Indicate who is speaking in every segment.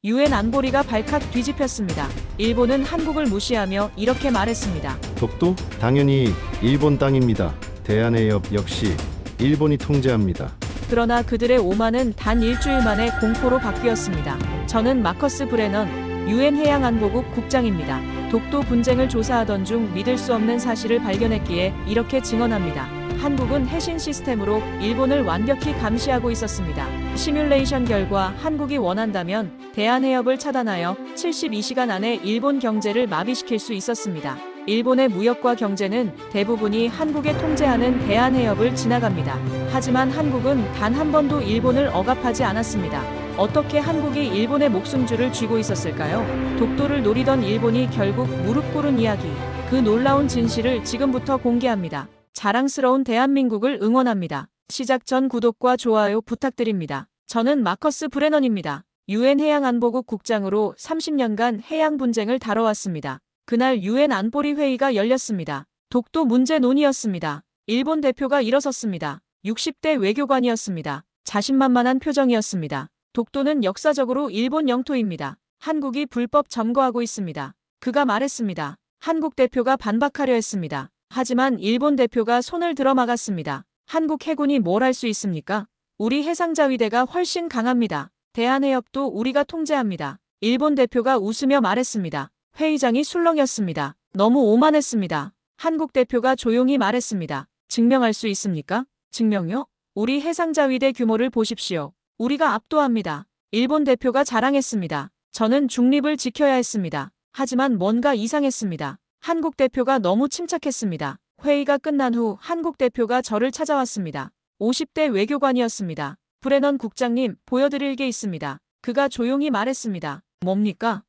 Speaker 1: 유엔 안보리가 발칵 뒤집혔습니다. 일본은 한국을 무시하며 이렇게 말했습니다.
Speaker 2: 독도? 당연히 일본 땅입니다. 대한해협 역시 일본이 통제합니다.
Speaker 1: 그러나 그들의 오만은 단 일주일 만에 공포로 바뀌었습니다. 저는 마커스 브레넌 유엔 해양안보국 국장입니다. 독도 분쟁을 조사하던 중 믿을 수 없는 사실을 발견했기에 이렇게 증언합니다. 한국은 해신 시스템으로 일본을 완벽히 감시하고 있었습니다. 시뮬레이션 결과 한국이 원한다면 대한해협을 차단하여 72시간 안에 일본 경제를 마비시킬 수 있었습니다. 일본의 무역과 경제는 대부분이 한국에 통제하는 대한해협을 지나갑니다. 하지만 한국은 단 한 번도 일본을 억압하지 않았습니다. 어떻게 한국이 일본의 목숨줄을 쥐고 있었을까요? 독도를 노리던 일본이 결국 무릎 꿇은 이야기. 그 놀라운 진실을 지금부터 공개합니다. 자랑스러운 대한민국을 응원합니다. 시작 전 구독과 좋아요 부탁드립니다. 저는 마커스 브레넌입니다. 유엔 해양안보국 국장으로 30년간 해양 분쟁을 다뤄왔습니다. 그날 유엔 안보리 회의가 열렸습니다. 독도 문제 논의였습니다. 일본 대표가 일어섰습니다. 60대 외교관이었습니다. 자신만만한 표정이었습니다. 독도는 역사적으로 일본 영토입니다. 한국이 불법 점거하고 있습니다. 그가 말했습니다. 한국 대표가 반박하려 했습니다. 하지만 일본 대표가 손을 들어 막았습니다. 한국 해군이 뭘 할 수 있습니까? 우리 해상자위대가 훨씬 강합니다. 대한해협도 우리가 통제합니다. 일본 대표가 웃으며 말했습니다. 회의장이 술렁였습니다. 너무 오만했습니다. 한국 대표가 조용히 말했습니다. 증명할 수 있습니까? 증명요? 우리 해상자위대 규모를 보십시오. 우리가 압도합니다. 일본 대표가 자랑했습니다. 저는 중립을 지켜야 했습니다. 하지만 뭔가 이상했습니다. 한국 대표가 너무 침착했습니다. 회의가 끝난 후 한국 대표가 저를 찾아왔습니다. 50대 외교관이었습니다. 브레넌 국장님, 보여드릴 게 있습니다. 그가 조용히 말했습니다. 뭡니까?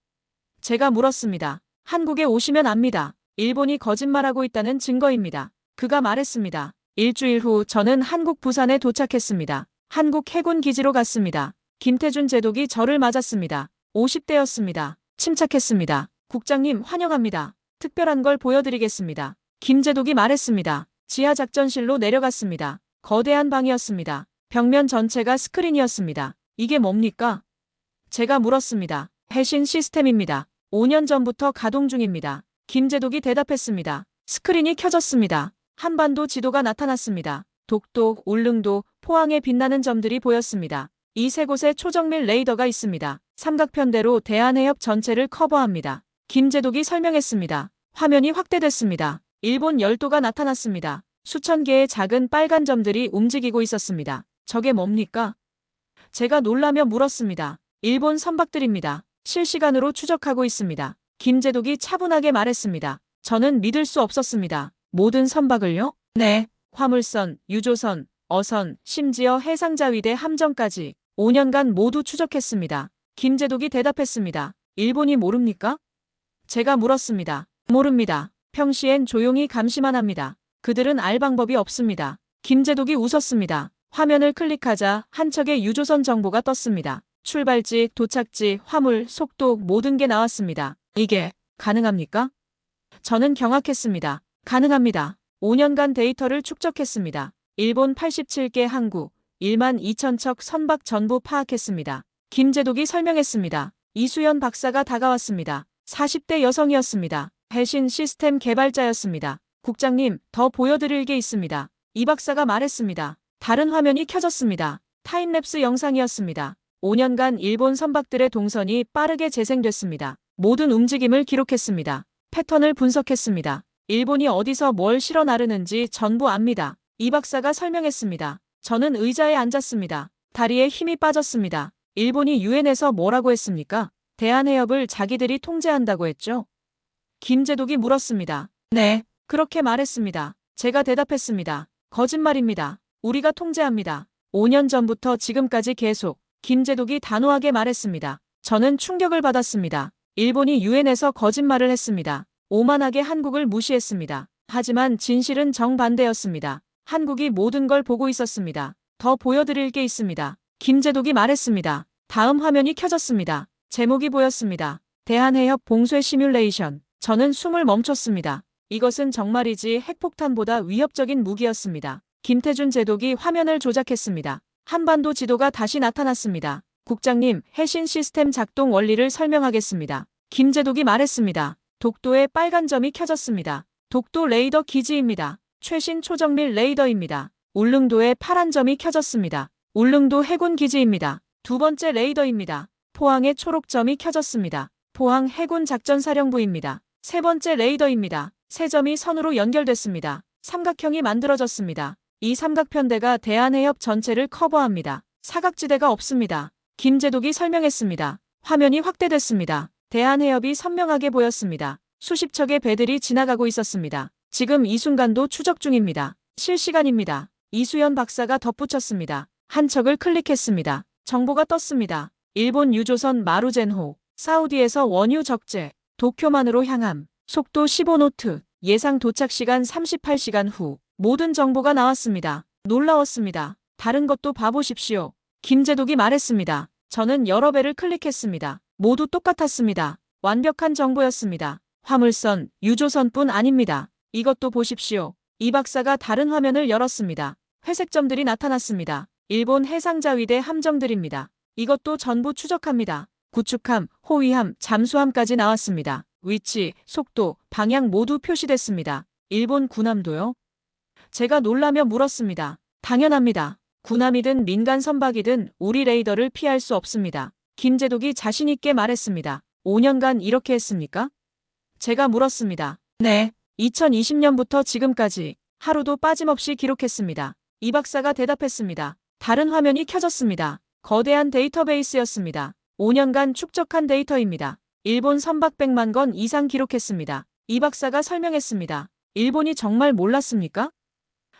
Speaker 1: 제가 물었습니다. 한국에 오시면 압니다. 일본이 거짓말하고 있다는 증거입니다. 그가 말했습니다. 일주일 후 저는 한국 부산에 도착했습니다. 한국 해군 기지로 갔습니다. 김태준 제독이 저를 맞았습니다. 50대였습니다. 침착했습니다. 국장님 환영합니다. 특별한 걸 보여드리겠습니다. 김제독이 말했습니다. 지하작전실로 내려갔습니다. 거대한 방이었습니다. 벽면 전체가 스크린이었습니다. 이게 뭡니까? 제가 물었습니다. 해신 시스템입니다. 5년 전부터 가동 중입니다. 김제독이 대답했습니다. 스크린이 켜졌습니다. 한반도 지도가 나타났습니다. 독도, 울릉도, 포항에 빛나는 점들이 보였습니다. 이 세 곳에 초정밀 레이더가 있습니다. 삼각편대로 대한해협 전체를 커버합니다. 김제독이 설명했습니다. 화면이 확대됐습니다. 일본 열도가 나타났습니다. 수천 개의 작은 빨간 점들이 움직이고 있었습니다. 저게 뭡니까? 제가 놀라며 물었습니다. 일본 선박들입니다. 실시간으로 추적하고 있습니다. 김제독이 차분하게 말했습니다. 저는 믿을 수 없었습니다. 모든 선박을요? 네. 화물선, 유조선, 어선, 심지어 해상자위대 함정까지 5년간 모두 추적했습니다. 김제독이 대답했습니다. 일본이 모릅니까? 제가 물었습니다. 모릅니다. 평시엔 조용히 감시만 합니다. 그들은 알 방법이 없습니다. 김제독이 웃었습니다. 화면을 클릭하자 한 척의 유조선 정보가 떴습니다. 출발지, 도착지, 화물, 속도 모든 게 나왔습니다. 이게 가능합니까? 저는 경악했습니다. 가능합니다. 5년간 데이터를 축적했습니다. 일본 87개 항구, 1만 2천 척 선박 전부 파악했습니다. 김제독이 설명했습니다. 이수연 박사가 다가왔습니다. 40대 여성이었습니다. 해신 시스템 개발자였습니다. 국장님, 더 보여드릴 게 있습니다. 이 박사가 말했습니다. 다른 화면이 켜졌습니다. 타임랩스 영상이었습니다. 5년간 일본 선박들의 동선이 빠르게 재생됐습니다. 모든 움직임을 기록했습니다. 패턴을 분석했습니다. 일본이 어디서 뭘 실어 나르는지 전부 압니다. 이 박사가 설명했습니다. 저는 의자에 앉았습니다. 다리에 힘이 빠졌습니다. 일본이 유엔에서 뭐라고 했습니까? 대한해협을 자기들이 통제한다고 했죠? 김제독이 물었습니다. 네, 그렇게 말했습니다. 제가 대답했습니다. 거짓말입니다. 우리가 통제합니다. 5년 전부터 지금까지 계속. 김제독이 단호하게 말했습니다. 저는 충격을 받았습니다. 일본이 유엔에서 거짓말을 했습니다. 오만하게 한국을 무시했습니다. 하지만 진실은 정반대였습니다. 한국이 모든 걸 보고 있었습니다. 더 보여드릴 게 있습니다. 김제독이 말했습니다. 다음 화면이 켜졌습니다. 제목이 보였습니다. 대한해협 봉쇄 시뮬레이션. 저는 숨을 멈췄습니다. 이것은 정말이지 핵폭탄보다 위협적인 무기였습니다. 김태준 제독이 화면을 조작했습니다. 한반도 지도가 다시 나타났습니다. 국장님, 해신 시스템 작동 원리를 설명하겠습니다. 김제독이 말했습니다. 독도에 빨간 점이 켜졌습니다. 독도 레이더 기지입니다. 최신 초정밀 레이더입니다. 울릉도에 파란 점이 켜졌습니다. 울릉도 해군 기지입니다. 두 번째 레이더입니다. 포항에 초록점이 켜졌습니다. 포항 해군 작전사령부입니다. 세 번째 레이더입니다. 세 점이 선으로 연결됐습니다. 삼각형이 만들어졌습니다. 이 삼각편대가 대한해협 전체를 커버합니다. 사각지대가 없습니다. 김제독이 설명했습니다. 화면이 확대됐습니다. 대한해협이 선명하게 보였습니다. 수십 척의 배들이 지나가고 있었습니다. 지금 이 순간도 추적 중입니다. 실시간입니다. 이수연 박사가 덧붙였습니다. 한 척을 클릭했습니다. 정보가 떴습니다. 일본 유조선 마루젠호, 사우디에서 원유 적재, 도쿄만으로 향함, 속도 15노트, 예상 도착 시간 38시간 후. 모든 정보가 나왔습니다. 놀라웠습니다. 다른 것도 봐보십시오. 김제독이 말했습니다. 저는 여러 배를 클릭했습니다. 모두 똑같았습니다. 완벽한 정보였습니다. 화물선, 유조선뿐 아닙니다. 이것도 보십시오. 이 박사가 다른 화면을 열었습니다. 회색 점들이 나타났습니다. 일본 해상자위대 함정들입니다. 이것도 전부 추적합니다. 구축함, 호위함, 잠수함까지 나왔습니다. 위치, 속도, 방향 모두 표시됐습니다. 일본 군함도요? 제가 놀라며 물었습니다. 당연합니다. 군함이든 민간 선박이든 우리 레이더를 피할 수 없습니다. 김제독이 자신있게 말했습니다. 5년간 이렇게 했습니까? 제가 물었습니다. 네. 2020년부터 지금까지 하루도 빠짐없이 기록했습니다. 이 박사가 대답했습니다. 다른 화면이 켜졌습니다. 거대한 데이터베이스였습니다. 5년간 축적한 데이터입니다. 일본 선박 100만 건 이상 기록했습니다. 이 박사가 설명했습니다. 일본이 정말 몰랐습니까?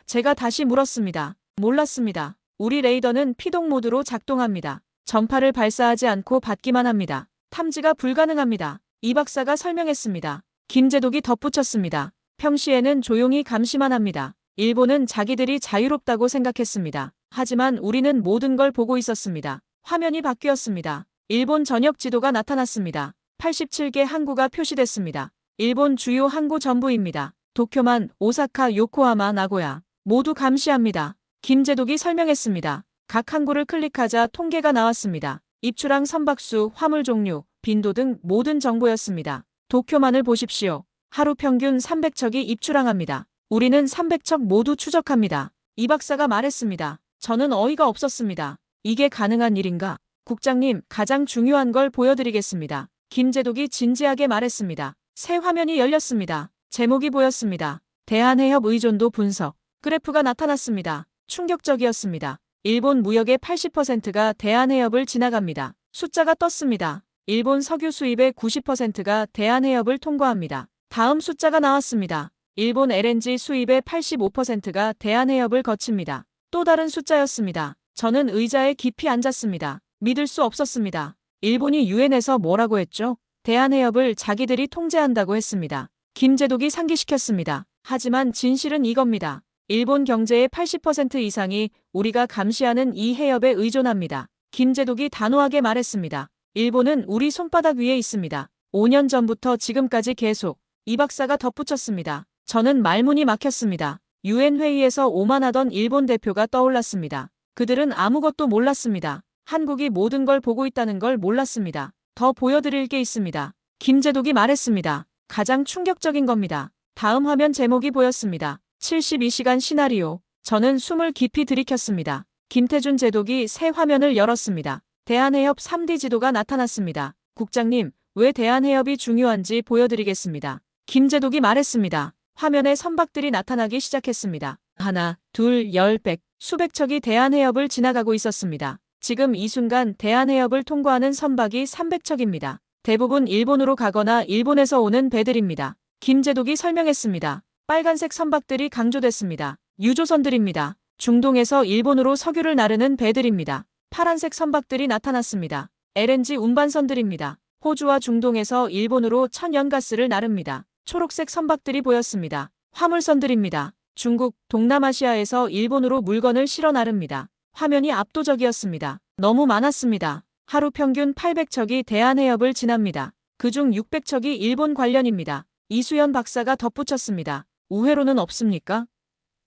Speaker 1: 제가 다시 물었습니다. 몰랐습니다. 우리 레이더는 피동 모드로 작동합니다. 전파를 발사하지 않고 받기만 합니다. 탐지가 불가능합니다. 이 박사가 설명했습니다. 김제독이 덧붙였습니다. 평시에는 조용히 감시만 합니다. 일본은 자기들이 자유롭다고 생각했습니다. 하지만 우리는 모든 걸 보고 있었습니다. 화면이 바뀌었습니다. 일본 전역 지도가 나타났습니다. 87개 항구가 표시됐습니다. 일본 주요 항구 전부입니다. 도쿄만, 오사카, 요코하마, 나고야 모두 감시합니다. 김제독이 설명했습니다. 각 항구를 클릭하자 통계가 나왔습니다. 입출항 선박수, 화물 종류, 빈도 등 모든 정보였습니다. 도쿄만을 보십시오. 하루 평균 300척이 입출항합니다. 우리는 300척 모두 추적합니다. 이 박사가 말했습니다. 저는 어이가 없었습니다. 이게 가능한 일인가? 국장님, 가장 중요한 걸 보여드리겠습니다. 김제독이 진지하게 말했습니다. 새 화면이 열렸습니다. 제목이 보였습니다. 대한해협 의존도 분석. 그래프가 나타났습니다. 충격적이었습니다. 일본 무역의 80%가 대한해협을 지나갑니다. 숫자가 떴습니다. 일본 석유 수입의 90%가 대한해협을 통과합니다. 다음 숫자가 나왔습니다. 일본 LNG 수입의 85%가 대한해협을 거칩니다. 또 다른 숫자였습니다. 저는 의자에 깊이 앉았습니다. 믿을 수 없었습니다. 일본이 유엔에서 뭐라고 했죠? 대한해협을 자기들이 통제한다고 했습니다. 김제독이 상기시켰습니다. 하지만 진실은 이겁니다. 일본 경제의 80% 이상이 우리가 감시하는 이 해협에 의존합니다. 김제독이 단호하게 말했습니다. 일본은 우리 손바닥 위에 있습니다. 5년 전부터 지금까지 계속. 이 박사가 덧붙였습니다. 저는 말문이 막혔습니다. 유엔 회의에서 오만하던 일본 대표가 떠올랐습니다. 그들은 아무것도 몰랐습니다. 한국이 모든 걸 보고 있다는 걸 몰랐습니다. 더 보여드릴 게 있습니다. 김제독이 말했습니다. 가장 충격적인 겁니다. 다음 화면 제목이 보였습니다. 72시간 시나리오. 저는 숨을 깊이 들이켰습니다. 김태준 제독이 새 화면을 열었습니다. 대한해협 3D 지도가 나타났습니다. 국장님, 왜 대한해협이 중요한지 보여드리겠습니다. 김제독이 말했습니다. 화면에 선박들이 나타나기 시작했습니다. 하나, 둘, 열, 백, 수백 척이 대한해협을 지나가고 있었습니다. 지금 이 순간 대한해협을 통과하는 선박이 300척입니다. 대부분 일본으로 가거나 일본에서 오는 배들입니다. 김제독이 설명했습니다. 빨간색 선박들이 강조됐습니다. 유조선들입니다. 중동에서 일본으로 석유를 나르는 배들입니다. 파란색 선박들이 나타났습니다. LNG 운반선들입니다. 호주와 중동에서 일본으로 천연가스를 나릅니다. 초록색 선박들이 보였습니다. 화물선들입니다. 중국, 동남아시아에서 일본으로 물건을 실어 나릅니다. 화면이 압도적이었습니다. 너무 많았습니다. 하루 평균 800척이 대한해협을 지납니다. 그중 600척이 일본 관련입니다. 이수연 박사가 덧붙였습니다. 우회로는 없습니까?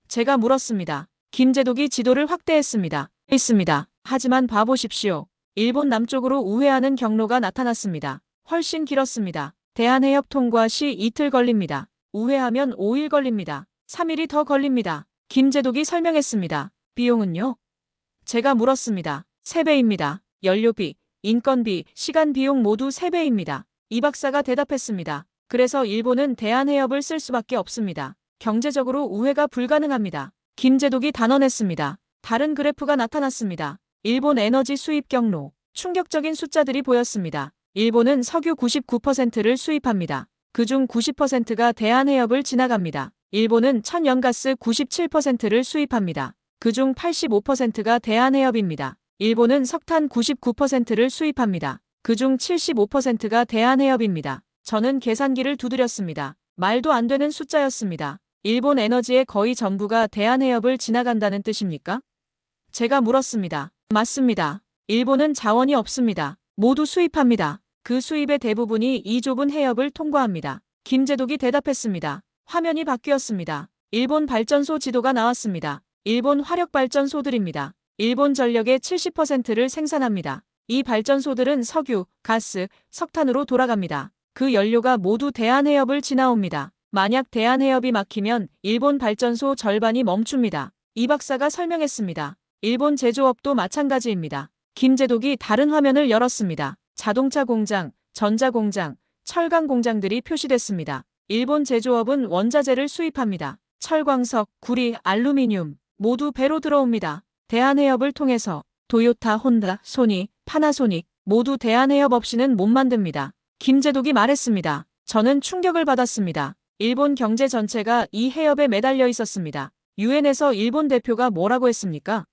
Speaker 1: 제가 물었습니다. 김제독이 지도를 확대했습니다. 있습니다. 하지만 봐보십시오. 일본 남쪽으로 우회하는 경로가 나타났습니다. 훨씬 길었습니다. 대한해협 통과 시 이틀 걸립니다. 우회하면 5일 걸립니다. 3일이 더 걸립니다. 김제독이 설명했습니다. 비용은요? 제가 물었습니다. 3배입니다. 연료비, 인건비, 시간 비용 모두 3배입니다. 이 박사가 대답했습니다. 그래서 일본은 대한해협을 쓸 수밖에 없습니다. 경제적으로 우회가 불가능합니다. 김제독이 단언했습니다. 다른 그래프가 나타났습니다. 일본 에너지 수입 경로, 충격적인 숫자들이 보였습니다. 일본은 석유 99%를 수입합니다. 그중 90%가 대한해협을 지나갑니다. 일본은 천연가스 97%를 수입합니다. 그중 85%가 대한해협입니다. 일본은 석탄 99%를 수입합니다. 그중 75%가 대한해협입니다. 저는 계산기를 두드렸습니다. 말도 안 되는 숫자였습니다. 일본 에너지의 거의 전부가 대한해협을 지나간다는 뜻입니까? 제가 물었습니다. 맞습니다. 일본은 자원이 없습니다. 모두 수입합니다. 그 수입의 대부분이 이 좁은 해협을 통과합니다. 김제독이 대답했습니다. 화면이 바뀌었습니다. 일본 발전소 지도가 나왔습니다. 일본 화력발전소들입니다. 일본 전력의 70%를 생산합니다. 이 발전소들은 석유, 가스, 석탄으로 돌아갑니다. 그 연료가 모두 대한해협을 지나옵니다. 만약 대한해협이 막히면 일본 발전소 절반이 멈춥니다. 이 박사가 설명했습니다. 일본 제조업도 마찬가지입니다. 김제독이 다른 화면을 열었습니다. 자동차 공장, 전자 공장, 철강 공장들이 표시됐습니다. 일본 제조업은 원자재를 수입합니다. 철광석, 구리, 알루미늄 모두 배로 들어옵니다. 대한해협을 통해서 도요타, 혼다, 소니, 파나소닉 모두 대한해협 없이는 못 만듭니다. 김제독이 말했습니다. 저는 충격을 받았습니다. 일본 경제 전체가 이 해협에 매달려 있었습니다. 유엔에서 일본 대표가 뭐라고 했습니까?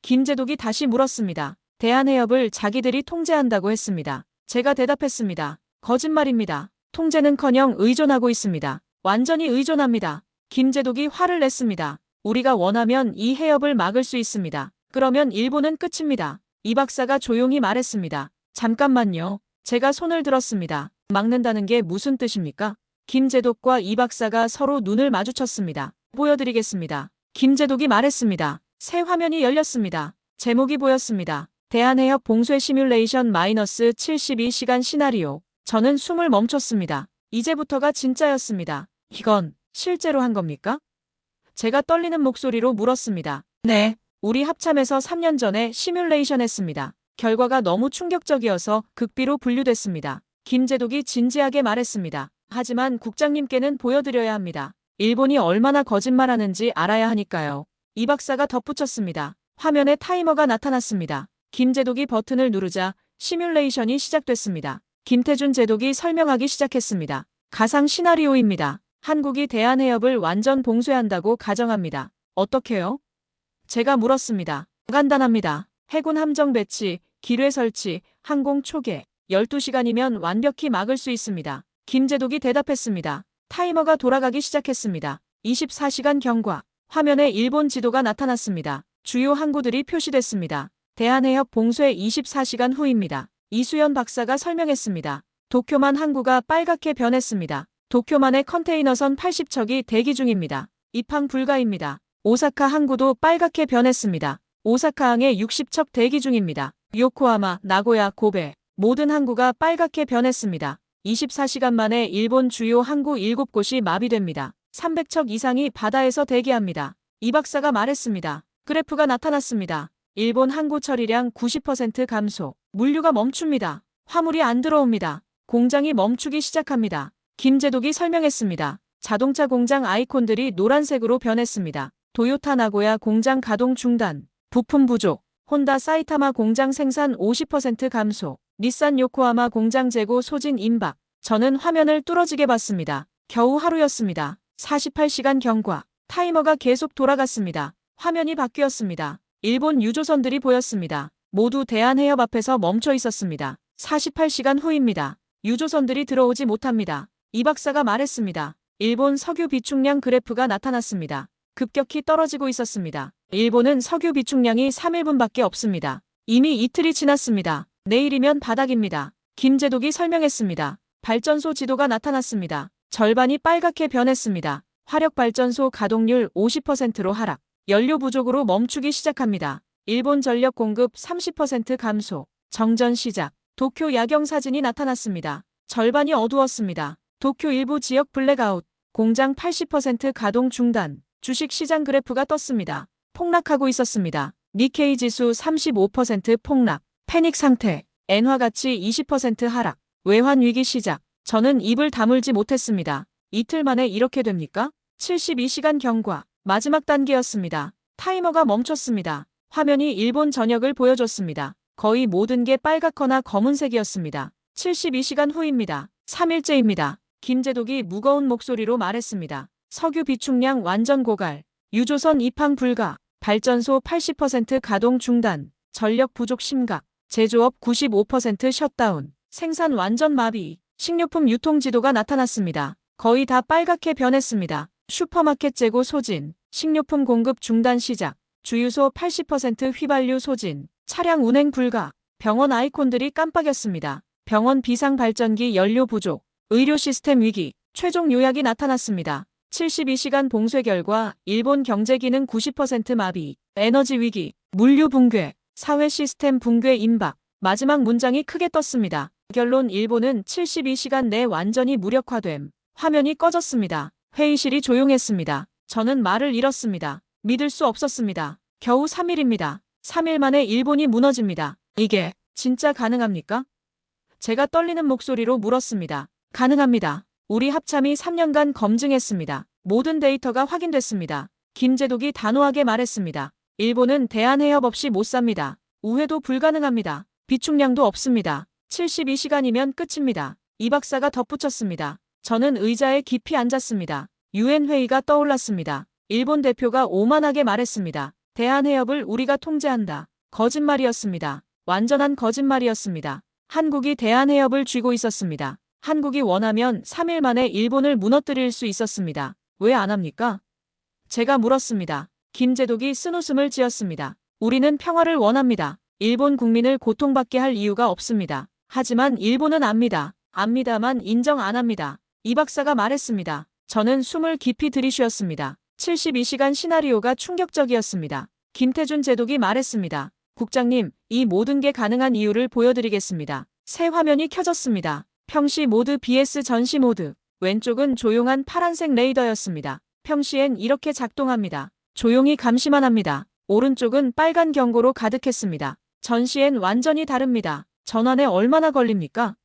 Speaker 1: 김제독이 다시 물었습니다. 대한해협을 자기들이 통제한다고 했습니다. 제가 대답했습니다. 거짓말입니다. 통제는커녕 의존하고 있습니다. 완전히 의존합니다. 김제독이 화를 냈습니다. 우리가 원하면 이 해협을 막을 수 있습니다. 그러면 일본은 끝입니다. 이 박사가 조용히 말했습니다. 잠깐만요. 제가 손을 들었습니다. 막는다는 게 무슨 뜻입니까? 김제독과 이 박사가 서로 눈을 마주쳤습니다. 보여드리겠습니다. 김제독이 말했습니다. 새 화면이 열렸습니다. 제목이 보였습니다. 대한해협 봉쇄 시뮬레이션 -72시간 시나리오. 저는 숨을 멈췄습니다. 이제부터가 진짜였습니다. 이건 실제로 한 겁니까? 제가 떨리는 목소리로 물었습니다. 네. 우리 합참에서 3년 전에 시뮬레이션 했습니다. 결과가 너무 충격적이어서 극비로 분류됐습니다. 김제독이 진지하게 말했습니다. 하지만 국장님께는 보여드려야 합니다. 일본이 얼마나 거짓말하는지 알아야 하니까요. 이 박사가 덧붙였습니다. 화면에 타이머가 나타났습니다. 김제독이 버튼을 누르자 시뮬레이션이 시작됐습니다. 김태준 제독이 설명하기 시작했습니다. 가상 시나리오입니다. 한국이 대한해협을 완전 봉쇄한다고 가정합니다. 어떻게요? 제가 물었습니다. 간단합니다. 해군 함정 배치, 기뢰 설치, 항공 초계, 12시간이면 완벽히 막을 수 있습니다. 김제독이 대답했습니다. 타이머가 돌아가기 시작했습니다. 24시간 경과. 화면에 일본 지도가 나타났습니다. 주요 항구들이 표시됐습니다. 대한해협 봉쇄 24시간 후입니다. 이수연 박사가 설명했습니다. 도쿄만 항구가 빨갛게 변했습니다. 도쿄만의 컨테이너선 80척이 대기 중입니다. 입항 불가입니다. 오사카 항구도 빨갛게 변했습니다. 오사카항에 60척 대기 중입니다. 요코하마, 나고야, 고베 모든 항구가 빨갛게 변했습니다. 24시간 만에 일본 주요 항구 7곳이 마비됩니다. 300척 이상이 바다에서 대기합니다. 이 박사가 말했습니다. 그래프가 나타났습니다. 일본 항구 처리량 90% 감소. 물류가 멈춥니다. 화물이 안 들어옵니다. 공장이 멈추기 시작합니다. 김제독이 설명했습니다. 자동차 공장 아이콘들이 노란색으로 변했습니다. 도요타 나고야 공장 가동 중단. 부품 부족. 혼다 사이타마 공장 생산 50% 감소. 닛산 요코하마 공장 재고 소진 임박. 저는 화면을 뚫어지게 봤습니다. 겨우 하루였습니다. 48시간 경과. 타이머가 계속 돌아갔습니다. 화면이 바뀌었습니다. 일본 유조선들이 보였습니다. 모두 대한해협 앞에서 멈춰 있었습니다. 48시간 후입니다. 유조선들이 들어오지 못합니다. 이 박사가 말했습니다. 일본 석유 비축량 그래프가 나타났습니다. 급격히 떨어지고 있었습니다. 일본은 석유 비축량이 3일분밖에 없습니다. 이미 이틀이 지났습니다. 내일이면 바닥입니다. 김제독이 설명했습니다. 발전소 지도가 나타났습니다. 절반이 빨갛게 변했습니다. 화력발전소 가동률 50%로 하락. 연료 부족으로 멈추기 시작합니다. 일본 전력 공급 30% 감소. 정전 시작. 도쿄 야경 사진이 나타났습니다. 절반이 어두웠습니다. 도쿄 일부 지역 블랙아웃. 공장 80% 가동 중단. 주식 시장 그래프가 떴습니다. 폭락하고 있었습니다. 니케이 지수 35% 폭락. 패닉 상태. 엔화 가치 20% 하락. 외환 위기 시작. 저는 입을 다물지 못했습니다. 이틀 만에 이렇게 됩니까? 72시간 경과. 마지막 단계였습니다. 타이머가 멈췄습니다. 화면이 일본 전역을 보여줬습니다. 거의 모든 게 빨갛거나 검은색이었습니다. 72시간 후입니다. 3일째입니다. 김제독이 무거운 목소리로 말했습니다. 석유 비축량 완전 고갈. 유조선 입항 불가. 발전소 80% 가동 중단. 전력 부족 심각. 제조업 95% 셧다운. 생산 완전 마비. 식료품 유통 지도가 나타났습니다. 거의 다 빨갛게 변했습니다. 슈퍼마켓 재고 소진. 식료품 공급 중단 시작. 주유소 80% 휘발유 소진. 차량 운행 불가. 병원 아이콘들이 깜빡였습니다. 병원 비상 발전기 연료 부족. 의료 시스템 위기. 최종 요약이 나타났습니다. 72시간 봉쇄 결과 일본 경제 기능 90% 마비. 에너지 위기. 물류 붕괴. 사회 시스템 붕괴 임박. 마지막 문장이 크게 떴습니다. 결론 일본은 72시간 내 완전히 무력화됨. 화면이 꺼졌습니다. 회의실이 조용했습니다. 저는 말을 잃었습니다. 믿을 수 없었습니다. 겨우 3일입니다. 3일 만에 일본이 무너집니다. 이게 진짜 가능합니까? 제가 떨리는 목소리로 물었습니다. 가능합니다. 우리 합참이 3년간 검증했습니다. 모든 데이터가 확인됐습니다. 김제독이 단호하게 말했습니다. 일본은 대한해협 없이 못 삽니다. 우회도 불가능합니다. 비축량도 없습니다. 72시간이면 끝입니다. 이 박사가 덧붙였습니다. 저는 의자에 깊이 앉았습니다. 유엔 회의가 떠올랐습니다. 일본 대표가 오만하게 말했습니다. 대한해협을 우리가 통제한다. 거짓말이었습니다. 완전한 거짓말이었습니다. 한국이 대한해협을 쥐고 있었습니다. 한국이 원하면 3일 만에 일본을 무너뜨릴 수 있었습니다. 왜 안 합니까? 제가 물었습니다. 김제독이 쓴웃음을 지었습니다. 우리는 평화를 원합니다. 일본 국민을 고통받게 할 이유가 없습니다. 하지만 일본은 압니다. 압니다만 인정 안 합니다. 이 박사가 말했습니다. 저는 숨을 깊이 들이쉬었습니다. 72시간 시나리오가 충격적이었습니다. 김태준 제독이 말했습니다. 국장님, 이 모든 게 가능한 이유를 보여드리겠습니다. 새 화면이 켜졌습니다. 평시 모드 vs 전시 모드. 왼쪽은 조용한 파란색 레이더였습니다. 평시엔 이렇게 작동합니다. 조용히 감시만 합니다. 오른쪽은 빨간 경고로 가득했습니다. 전시엔 완전히 다릅니다. 전환에 얼마나 걸립니까?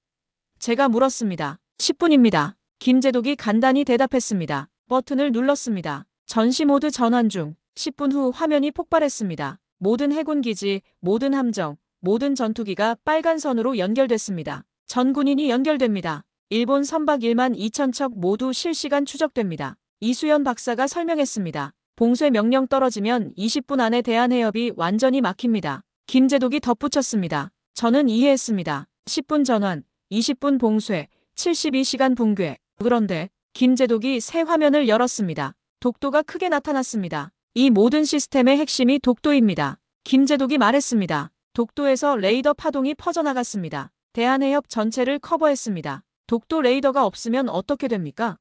Speaker 1: 제가 물었습니다. 10분입니다. 김제독이 간단히 대답했습니다. 버튼을 눌렀습니다. 전시 모드 전환 중. 10분 후 화면이 폭발했습니다. 모든 해군기지, 모든 함정, 모든 전투기가 빨간 선으로 연결됐습니다. 전 군인이 연결됩니다. 일본 선박 1만 2천 척 모두 실시간 추적됩니다. 이수연 박사가 설명했습니다. 봉쇄 명령 떨어지면 20분 안에 대한해협이 완전히 막힙니다. 김제독이 덧붙였습니다. 저는 이해했습니다. 10분 전환, 20분 봉쇄, 72시간 붕괴. 그런데 김제독이 새 화면을 열었습니다. 독도가 크게 나타났습니다. 이 모든 시스템의 핵심이 독도입니다. 김제독이 말했습니다. 독도에서 레이더 파동이 퍼져나갔습니다. 대한해협 전체를 커버했습니다. 독도 레이더가 없으면 어떻게 됩니까?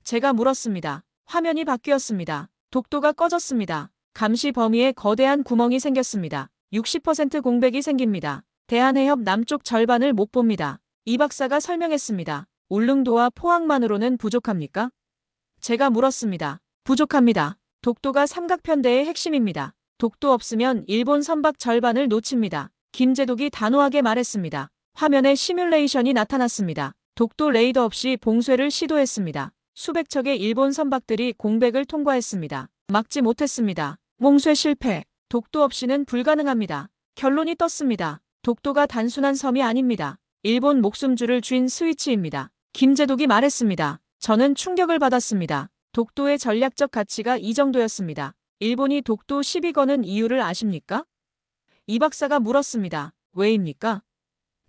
Speaker 1: 제가 물었습니다. 화면이 바뀌었습니다. 독도가 꺼졌습니다. 감시 범위에 거대한 구멍이 생겼습니다. 60% 공백이 생깁니다. 대한해협 남쪽 절반을 못 봅니다. 이 박사가 설명했습니다. 울릉도와 포항만으로는 부족합니까? 제가 물었습니다. 부족합니다. 독도가 삼각편대의 핵심입니다. 독도 없으면 일본 선박 절반을 놓칩니다. 김제독이 단호하게 말했습니다. 화면에 시뮬레이션이 나타났습니다. 독도 레이더 없이 봉쇄를 시도했습니다. 수백 척의 일본 선박들이 공백을 통과했습니다. 막지 못했습니다. 봉쇄 실패. 독도 없이는 불가능합니다. 결론이 떴습니다. 독도가 단순한 섬이 아닙니다. 일본 목숨줄을 쥔 스위치입니다. 김제독이 말했습니다. 저는 충격을 받았습니다. 독도의 전략적 가치가 이 정도였습니다. 일본이 독도 시비 거는 이유를 아십니까? 이 박사가 물었습니다. 왜입니까?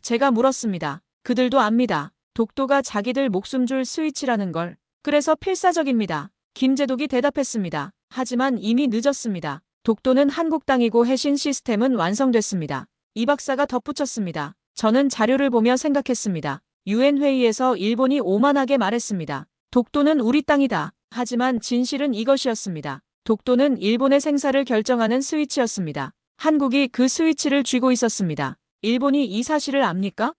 Speaker 1: 제가 물었습니다. 그들도 압니다. 독도가 자기들 목숨줄 스위치라는 걸. 그래서 필사적입니다. 김제독이 대답했습니다. 하지만 이미 늦었습니다. 독도는 한국 땅이고 해신 시스템은 완성됐습니다. 이 박사가 덧붙였습니다. 저는 자료를 보며 생각했습니다. 유엔 회의에서 일본이 오만하게 말했습니다. 독도는 우리 땅이다. 하지만 진실은 이것이었습니다. 독도는 일본의 생사를 결정하는 스위치였습니다. 한국이 그 스위치를 쥐고 있었습니다. 일본이 이 사실을 압니까?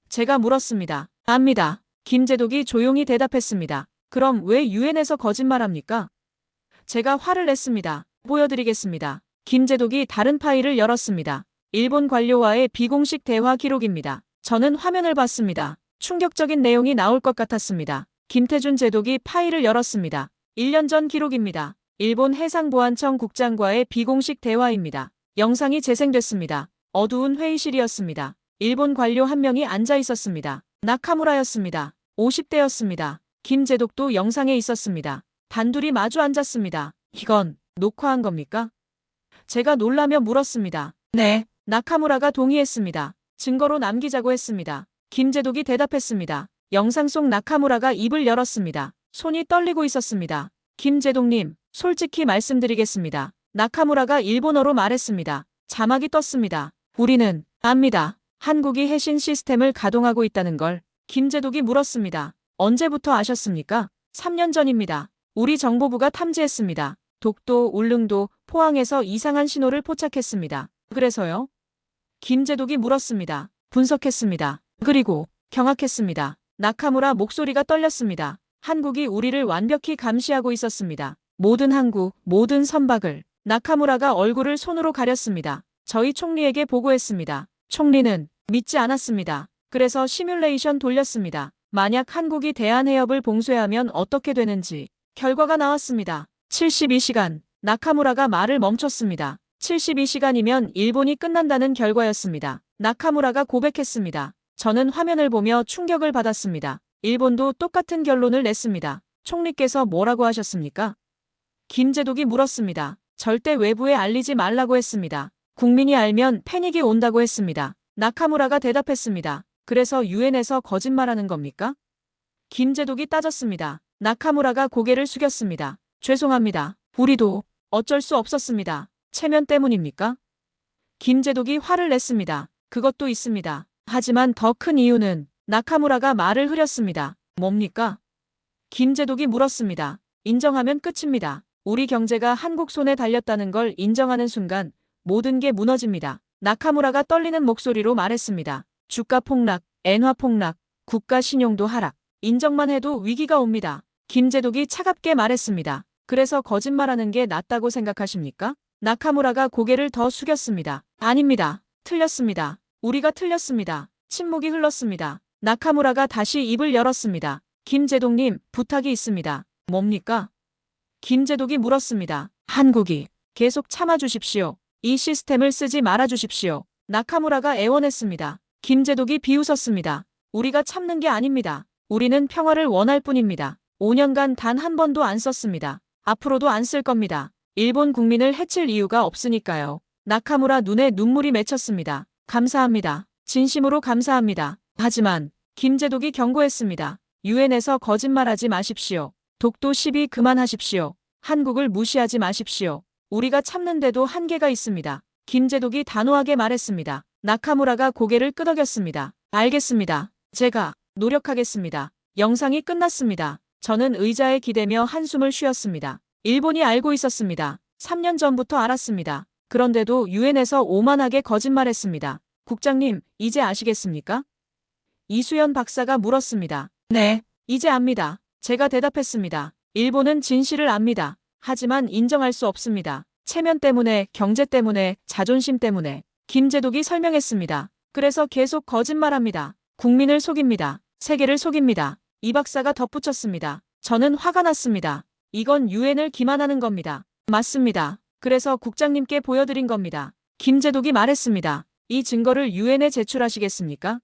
Speaker 1: 제가 물었습니다. 압니다. 김제독이 조용히 대답했습니다. 그럼 왜 유엔에서 거짓말합니까? 제가 화를 냈습니다. 보여드리겠습니다. 김제독이 다른 파일을 열었습니다. 일본 관료와의 비공식 대화 기록입니다. 저는 화면을 봤습니다. 충격적인 내용이 나올 것 같았습니다. 김태준 제독이 파일을 열었습니다. 1년 전 기록입니다. 일본 해상보안청 국장과의 비공식 대화입니다. 영상이 재생됐습니다. 어두운 회의실이었습니다. 일본 관료 한 명이 앉아 있었습니다. 나카무라였습니다. 50대였습니다. 김제독도 영상에 있었습니다. 단둘이 마주 앉았습니다. 이건 녹화한 겁니까? 제가 놀라며 물었습니다. 네. 나카무라가 동의했습니다. 증거로 남기자고 했습니다. 김제독이 대답했습니다. 영상 속 나카무라가 입을 열었습니다. 손이 떨리고 있었습니다. 김제독님, 솔직히 말씀드리겠습니다. 나카무라가 일본어로 말했습니다. 자막이 떴습니다. 우리는 압니다. 한국이 해신 시스템을 가동하고 있다는 걸. 김제독이 물었습니다. 언제부터 아셨습니까? 3년 전입니다. 우리 정보부가 탐지했습니다. 독도, 울릉도, 포항에서 이상한 신호를 포착했습니다. 그래서요? 김제독이 물었습니다. 분석했습니다. 그리고 경악했습니다. 나카무라 목소리가 떨렸습니다. 한국이 우리를 완벽히 감시하고 있었습니다. 모든 항구, 모든 선박을. 나카무라가 얼굴을 손으로 가렸습니다. 저희 총리에게 보고했습니다. 총리는 믿지 않았습니다. 그래서 시뮬레이션 돌렸습니다. 만약 한국이 대한해협을 봉쇄하면 어떻게 되는지. 결과가 나왔습니다. 72시간. 나카무라가 말을 멈췄습니다. 72시간이면 일본이 끝난다는 결과였습니다. 나카무라가 고백했습니다. 저는 화면을 보며 충격을 받았습니다. 일본도 똑같은 결론을 냈습니다. 총리께서 뭐라고 하셨습니까? 김제독이 물었습니다. 절대 외부에 알리지 말라고 했습니다. 국민이 알면 패닉이 온다고 했습니다. 나카무라가 대답했습니다. 그래서 유엔에서 거짓말하는 겁니까? 김제독이 따졌습니다. 나카무라가 고개를 숙였습니다. 죄송합니다. 우리도 어쩔 수 없었습니다. 체면 때문입니까? 김제독이 화를 냈습니다. 그것도 있습니다. 하지만 더 큰 이유는 나카무라가 말을 흐렸습니다. 뭡니까? 김제독이 물었습니다. 인정하면 끝입니다. 우리 경제가 한국 손에 달렸다는 걸 인정하는 순간 모든 게 무너집니다. 나카무라가 떨리는 목소리로 말했습니다. 주가 폭락, 엔화 폭락, 국가 신용도 하락. 인정만 해도 위기가 옵니다. 김제독이 차갑게 말했습니다. 그래서 거짓말하는 게 낫다고 생각하십니까? 나카무라가 고개를 더 숙였습니다. 아닙니다. 틀렸습니다. 우리가 틀렸습니다. 침묵이 흘렀습니다. 나카무라가 다시 입을 열었습니다. 김제독님, 부탁이 있습니다. 뭡니까? 김제독이 물었습니다. 한국이 계속 참아주십시오. 이 시스템을 쓰지 말아주십시오. 나카무라가 애원했습니다. 김제독이 비웃었습니다. 우리가 참는 게 아닙니다. 우리는 평화를 원할 뿐입니다. 5년간 단 한 번도 안 썼습니다. 앞으로도 안 쓸 겁니다. 일본 국민을 해칠 이유가 없으니까요. 나카무라 눈에 눈물이 맺혔습니다. 감사합니다. 진심으로 감사합니다. 하지만 김제독이 경고했습니다. 유엔에서 거짓말하지 마십시오. 독도 시비 그만하십시오. 한국을 무시하지 마십시오. 우리가 참는데도 한계가 있습니다. 김제독이 단호하게 말했습니다. 나카무라가 고개를 끄덕였습니다. 알겠습니다. 제가 노력하겠습니다. 영상이 끝났습니다. 저는 의자에 기대며 한숨을 쉬었습니다. 일본이 알고 있었습니다. 3년 전부터 알았습니다. 그런데도 유엔에서 오만하게 거짓말했습니다. 국장님, 이제 아시겠습니까? 이수연 박사가 물었습니다. 네, 이제 압니다. 제가 대답했습니다. 일본은 진실을 압니다. 하지만 인정할 수 없습니다. 체면 때문에, 경제 때문에, 자존심 때문에. 김제독이 설명했습니다. 그래서 계속 거짓말합니다. 국민을 속입니다. 세계를 속입니다. 이 박사가 덧붙였습니다. 저는 화가 났습니다. 이건 유엔을 기만하는 겁니다. 맞습니다. 그래서 국장님께 보여드린 겁니다. 김제독이 말했습니다. 이 증거를 유엔에 제출하시겠습니까?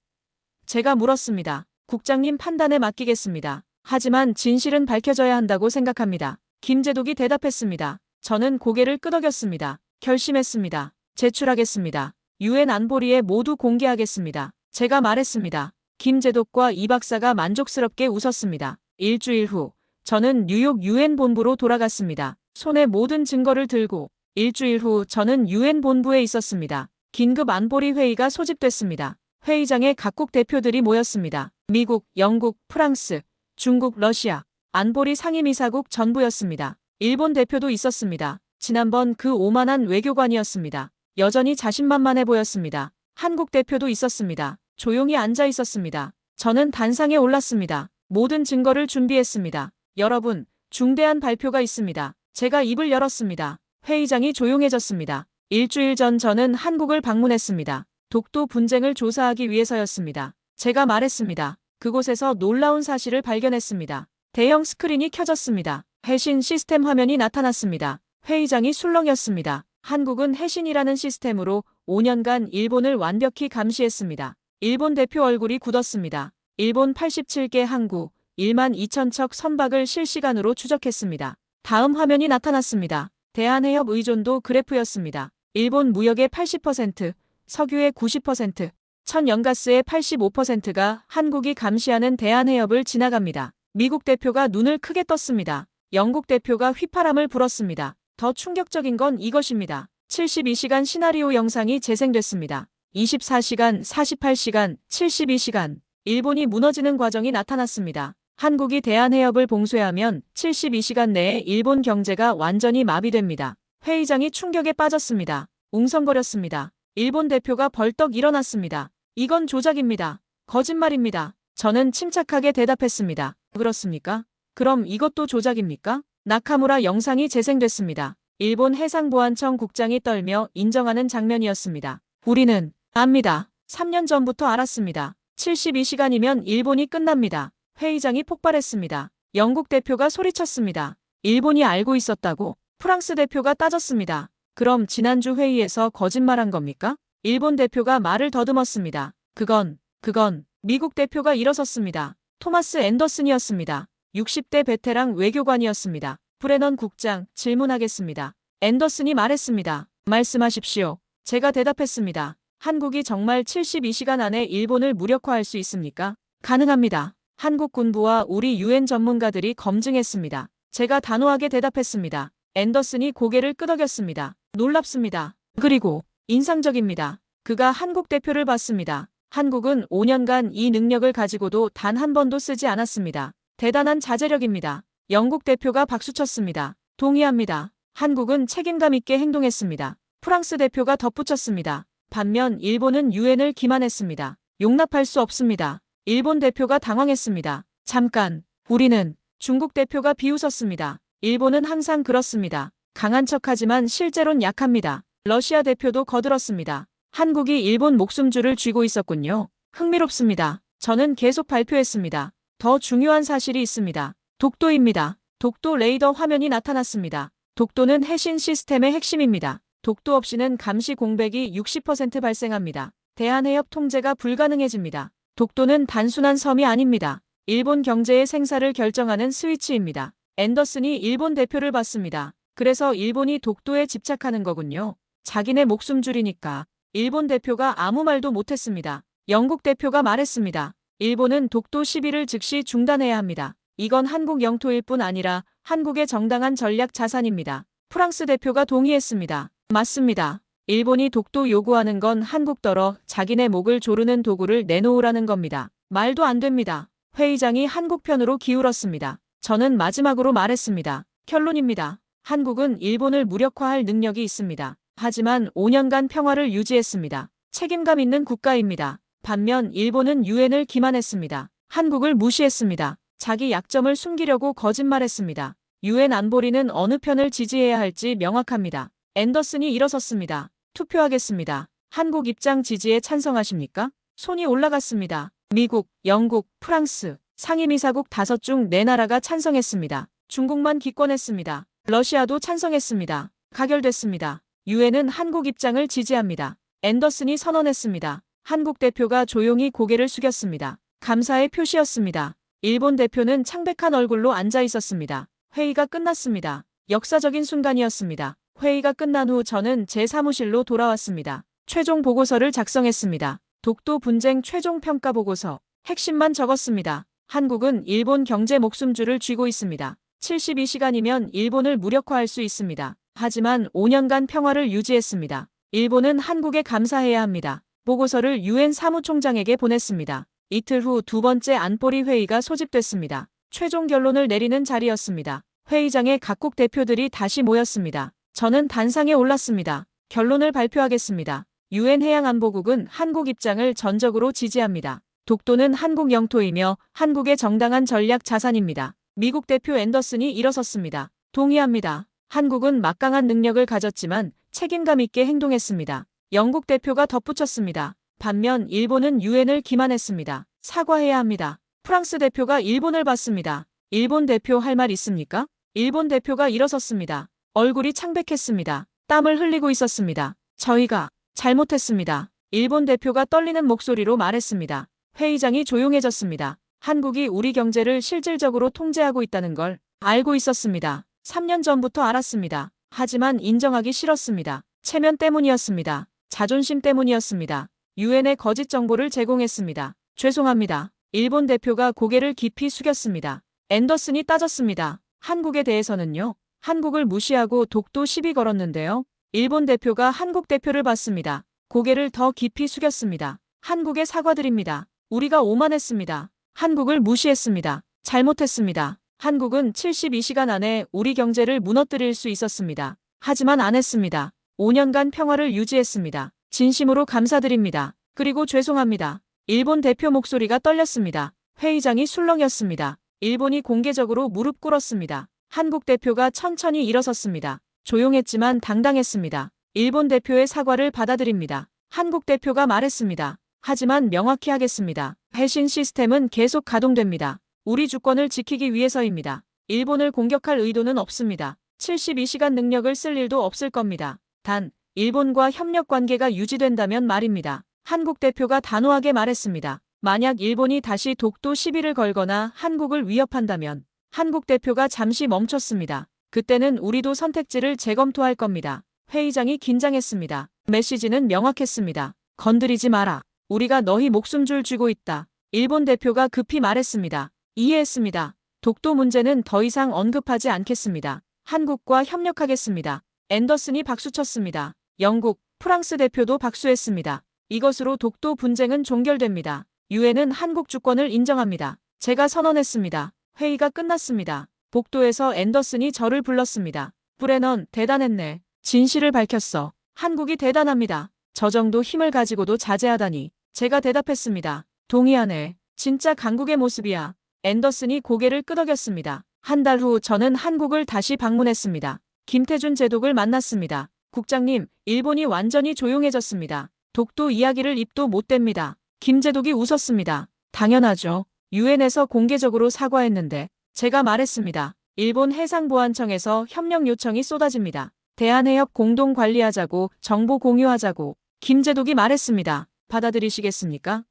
Speaker 1: 제가 물었습니다. 국장님 판단에 맡기겠습니다. 하지만 진실은 밝혀져야 한다고 생각합니다. 김제독이 대답했습니다. 저는 고개를 끄덕였습니다. 결심했습니다. 제출하겠습니다. 유엔 안보리에 모두 공개하겠습니다. 제가 말했습니다. 김제독과 이 박사가 만족스럽게 웃었습니다. 일주일 후 저는 뉴욕 유엔 본부로 돌아갔습니다. 손에 모든 증거를 들고. 일주일 후 저는 유엔 본부에 있었습니다. 긴급 안보리 회의가 소집됐습니다. 회의장에 각국 대표들이 모였습니다. 미국, 영국, 프랑스, 중국, 러시아, 안보리 상임이사국 전부였습니다. 일본 대표도 있었습니다. 지난번 그 오만한 외교관이었습니다. 여전히 자신만만해 보였습니다. 한국 대표도 있었습니다. 조용히 앉아 있었습니다. 저는 단상에 올랐습니다. 모든 증거를 준비했습니다. 여러분, 중대한 발표가 있습니다. 제가 입을 열었습니다. 회의장이 조용해졌습니다. 일주일 전 저는 한국을 방문했습니다. 독도 분쟁을 조사하기 위해서였습니다. 제가 말했습니다. 그곳에서 놀라운 사실을 발견했습니다. 대형 스크린이 켜졌습니다. 해신 시스템 화면이 나타났습니다. 회의장이 술렁였습니다. 한국은 해신이라는 시스템으로 5년간 일본을 완벽히 감시했습니다. 일본 대표 얼굴이 굳었습니다. 일본 87개 항구, 1만 2천 척 선박을 실시간으로 추적했습니다. 다음 화면이 나타났습니다. 대한해협 의존도 그래프였습니다. 일본 무역의 80%, 석유의 90%, 천연가스의 85%가 한국이 감시하는 대한해협을 지나갑니다. 미국 대표가 눈을 크게 떴습니다. 영국 대표가 휘파람을 불었습니다. 더 충격적인 건 이것입니다. 72시간 시나리오 영상이 재생됐습니다. 24시간, 48시간, 72시간. 일본이 무너지는 과정이 나타났습니다. 한국이 대한해협을 봉쇄하면 72시간 내에 일본 경제가 완전히 마비됩니다. 회의장이 충격에 빠졌습니다. 웅성거렸습니다. 일본 대표가 벌떡 일어났습니다. 이건 조작입니다. 거짓말입니다. 저는 침착하게 대답했습니다. 그렇습니까? 그럼 이것도 조작입니까? 나카무라 영상이 재생됐습니다. 일본 해상보안청 국장이 떨며 인정하는 장면이었습니다. 우리는 압니다. 3년 전부터 알았습니다. 72시간이면 일본이 끝납니다. 회의장이 폭발했습니다. 영국 대표가 소리쳤습니다. 일본이 알고 있었다고. 프랑스 대표가 따졌습니다. 그럼 지난주 회의에서 거짓말한 겁니까? 일본 대표가 말을 더듬었습니다. 그건 미국 대표가 일어섰습니다. 토마스 앤더슨이었습니다. 60대 베테랑 외교관이었습니다. 브레넌 국장, 질문하겠습니다. 앤더슨이 말했습니다. 말씀하십시오. 제가 대답했습니다. 한국이 정말 72시간 안에 일본을 무력화할 수 있습니까? 가능합니다. 한국 군부와 우리 유엔 전문가들이 검증했습니다. 제가 단호하게 대답했습니다. 앤더슨이 고개를 끄덕였습니다. 놀랍습니다. 그리고 인상적입니다. 그가 한국 대표를 봤습니다. 한국은 5년간 이 능력을 가지고도 단 한 번도 쓰지 않았습니다. 대단한 자제력입니다. 영국 대표가 박수쳤습니다. 동의합니다. 한국은 책임감 있게 행동했습니다. 프랑스 대표가 덧붙였습니다. 반면 일본은 유엔을 기만했습니다. 용납할 수 없습니다. 일본 대표가 당황했습니다. 잠깐, 우리는 중국 대표가 비웃었습니다. 일본은 항상 그렇습니다. 강한 척하지만 실제론 약합니다. 러시아 대표도 거들었습니다. 한국이 일본 목숨줄을 쥐고 있었군요. 흥미롭습니다. 저는 계속 발표했습니다. 더 중요한 사실이 있습니다. 독도입니다. 독도 레이더 화면이 나타났습니다. 독도는 해신 시스템의 핵심입니다. 독도 없이는 감시 공백이 60% 발생합니다. 대한해협 통제가 불가능해집니다. 독도는 단순한 섬이 아닙니다. 일본 경제의 생사를 결정하는 스위치입니다. 앤더슨이 일본 대표를 봤습니다. 그래서 일본이 독도에 집착하는 거군요. 자기네 목숨줄이니까. 일본 대표가 아무 말도 못했습니다. 영국 대표가 말했습니다. 일본은 독도 시비를 즉시 중단해야 합니다. 이건 한국 영토일 뿐 아니라 한국의 정당한 전략 자산입니다. 프랑스 대표가 동의했습니다. 맞습니다. 일본이 독도 요구하는 건 한국더러 자기네 목을 조르는 도구를 내놓으라는 겁니다. 말도 안 됩니다. 회의장이 한국 편으로 기울었습니다. 저는 마지막으로 말했습니다. 결론입니다. 한국은 일본을 무력화할 능력이 있습니다. 하지만 5년간 평화를 유지했습니다. 책임감 있는 국가입니다. 반면 일본은 유엔을 기만했습니다. 한국을 무시했습니다. 자기 약점을 숨기려고 거짓말했습니다. 유엔 안보리는 어느 편을 지지해야 할지 명확합니다. 앤더슨이 일어섰습니다. 투표하겠습니다. 한국 입장 지지에 찬성하십니까? 손이 올라갔습니다. 미국, 영국, 프랑스, 상임이사국 5 중 4나라가 찬성했습니다. 중국만 기권했습니다. 러시아도 찬성했습니다. 가결됐습니다. 유엔은 한국 입장을 지지합니다. 앤더슨이 선언했습니다. 한국 대표가 조용히 고개를 숙였습니다. 감사의 표시였습니다. 일본 대표는 창백한 얼굴로 앉아 있었습니다. 회의가 끝났습니다. 역사적인 순간이었습니다. 회의가 끝난 후 저는 제 사무실로 돌아왔습니다. 최종 보고서를 작성했습니다. 독도 분쟁 최종 평가 보고서. 핵심만 적었습니다. 한국은 일본 경제 목숨줄을 쥐고 있습니다. 72시간이면 일본을 무력화할 수 있습니다. 하지만 5년간 평화를 유지했습니다. 일본은 한국에 감사해야 합니다. 보고서를 유엔 사무총장에게 보냈습니다. 이틀 후 2번째 안보리 회의가 소집됐습니다. 최종 결론을 내리는 자리였습니다. 회의장에 각국 대표들이 다시 모였습니다. 저는 단상에 올랐습니다. 결론을 발표하겠습니다. 유엔 해양안보국은 한국 입장을 전적으로 지지합니다. 독도는 한국 영토이며 한국의 정당한 전략 자산입니다. 미국 대표 앤더슨이 일어섰습니다. 동의합니다. 한국은 막강한 능력을 가졌지만 책임감 있게 행동했습니다. 영국 대표가 덧붙였습니다. 반면 일본은 유엔을 기만했습니다. 사과해야 합니다. 프랑스 대표가 일본을 봤습니다. 일본 대표 할 말 있습니까? 일본 대표가 일어섰습니다. 얼굴이 창백했습니다. 땀을 흘리고 있었습니다. 저희가 잘못했습니다. 일본 대표가 떨리는 목소리로 말했습니다. 회의장이 조용해졌습니다. 한국이 우리 경제를 실질적으로 통제하고 있다는 걸 알고 있었습니다. 3년 전부터 알았습니다. 하지만 인정하기 싫었습니다. 체면 때문이었습니다. 자존심 때문이었습니다. 유엔에 거짓 정보를 제공했습니다. 죄송합니다. 일본 대표가 고개를 깊이 숙였습니다. 앤더슨이 따졌습니다. 한국에 대해서는요? 한국을 무시하고 독도 시비 걸었는데요. 일본 대표가 한국 대표를 봤습니다. 고개를 더 깊이 숙였습니다. 한국에 사과드립니다. 우리가 오만했습니다. 한국을 무시했습니다. 잘못했습니다. 한국은 72시간 안에 우리 경제를 무너뜨릴 수 있었습니다. 하지만 안 했습니다. 5년간 평화를 유지했습니다. 진심으로 감사드립니다. 그리고 죄송합니다. 일본 대표 목소리가 떨렸습니다. 회의장이 술렁였습니다. 일본이 공개적으로 무릎 꿇었습니다. 한국 대표가 천천히 일어섰습니다. 조용했지만 당당했습니다. 일본 대표의 사과를 받아들입니다. 한국 대표가 말했습니다. 하지만 명확히 하겠습니다. 해신 시스템은 계속 가동됩니다. 우리 주권을 지키기 위해서입니다. 일본을 공격할 의도는 없습니다. 72시간 능력을 쓸 일도 없을 겁니다. 단, 일본과 협력 관계가 유지된다면 말입니다. 한국 대표가 단호하게 말했습니다. 만약 일본이 다시 독도 시비를 걸거나 한국을 위협한다면 한국 대표가 잠시 멈췄습니다. 그때는 우리도 선택지를 재검토할 겁니다. 회의장이 긴장했습니다. 메시지는 명확했습니다. 건드리지 마라. 우리가 너희 목숨줄 쥐고 있다. 일본 대표가 급히 말했습니다. 이해했습니다. 독도 문제는 더 이상 언급하지 않겠습니다. 한국과 협력하겠습니다. 앤더슨이 박수쳤습니다. 영국, 프랑스 대표도 박수했습니다. 이것으로 독도 분쟁은 종결됩니다. 유엔은 한국 주권을 인정합니다. 제가 선언했습니다. 회의가 끝났습니다. 복도에서 앤더슨이 저를 불렀습니다. 브레넌, 대단했네. 진실을 밝혔어. 한국이 대단합니다. 저 정도 힘을 가지고도 자제하다니. 제가 대답했습니다. 동의하네. 진짜 강국의 모습이야. 앤더슨이 고개를 끄덕였습니다. 한 달 후 저는 한국을 다시 방문했습니다. 김태준 제독을 만났습니다. 국장님, 일본이 완전히 조용해졌습니다. 독도 이야기를 입도 못 댑니다. 김제독이 웃었습니다. 당연하죠. 유엔에서 공개적으로 사과했는데 제가 말했습니다. 일본 해상보안청에서 협력 요청이 쏟아집니다. 대한해협 공동 관리하자고 정보 공유하자고 김제독이 말했습니다. 받아들이시겠습니까?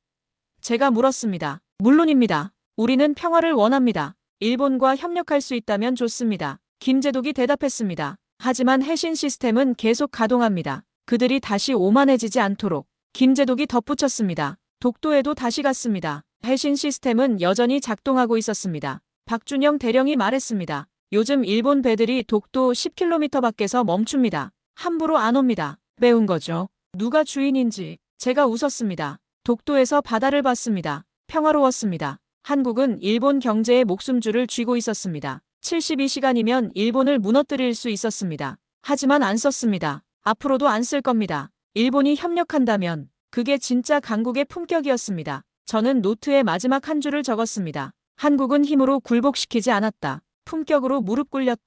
Speaker 1: 제가 물었습니다. 물론입니다. 우리는 평화를 원합니다. 일본과 협력할 수 있다면 좋습니다. 김제독이 대답했습니다. 하지만 해신 시스템은 계속 가동합니다. 그들이 다시 오만해지지 않도록. 김제독이 덧붙였습니다. 독도에도 다시 갔습니다. 해신 시스템은 여전히 작동하고 있었습니다. 박준영 대령이 말했습니다. 요즘 일본 배들이 독도 10km 밖에서 멈춥니다. 함부로 안 옵니다. 매운 거죠. 누가 주인인지. 제가 웃었습니다. 독도에서 바다를 봤습니다. 평화로웠습니다. 한국은 일본 경제에 목숨줄을 쥐고 있었습니다. 72시간이면 일본을 무너뜨릴 수 있었습니다. 하지만 안 썼습니다. 앞으로도 안 쓸 겁니다. 일본이 협력한다면 그게 진짜 강국의 품격이었습니다. 저는 노트에 마지막 한 줄을 적었습니다. 한국은 힘으로 굴복시키지 않았다. 품격으로 무릎 꿇렸다.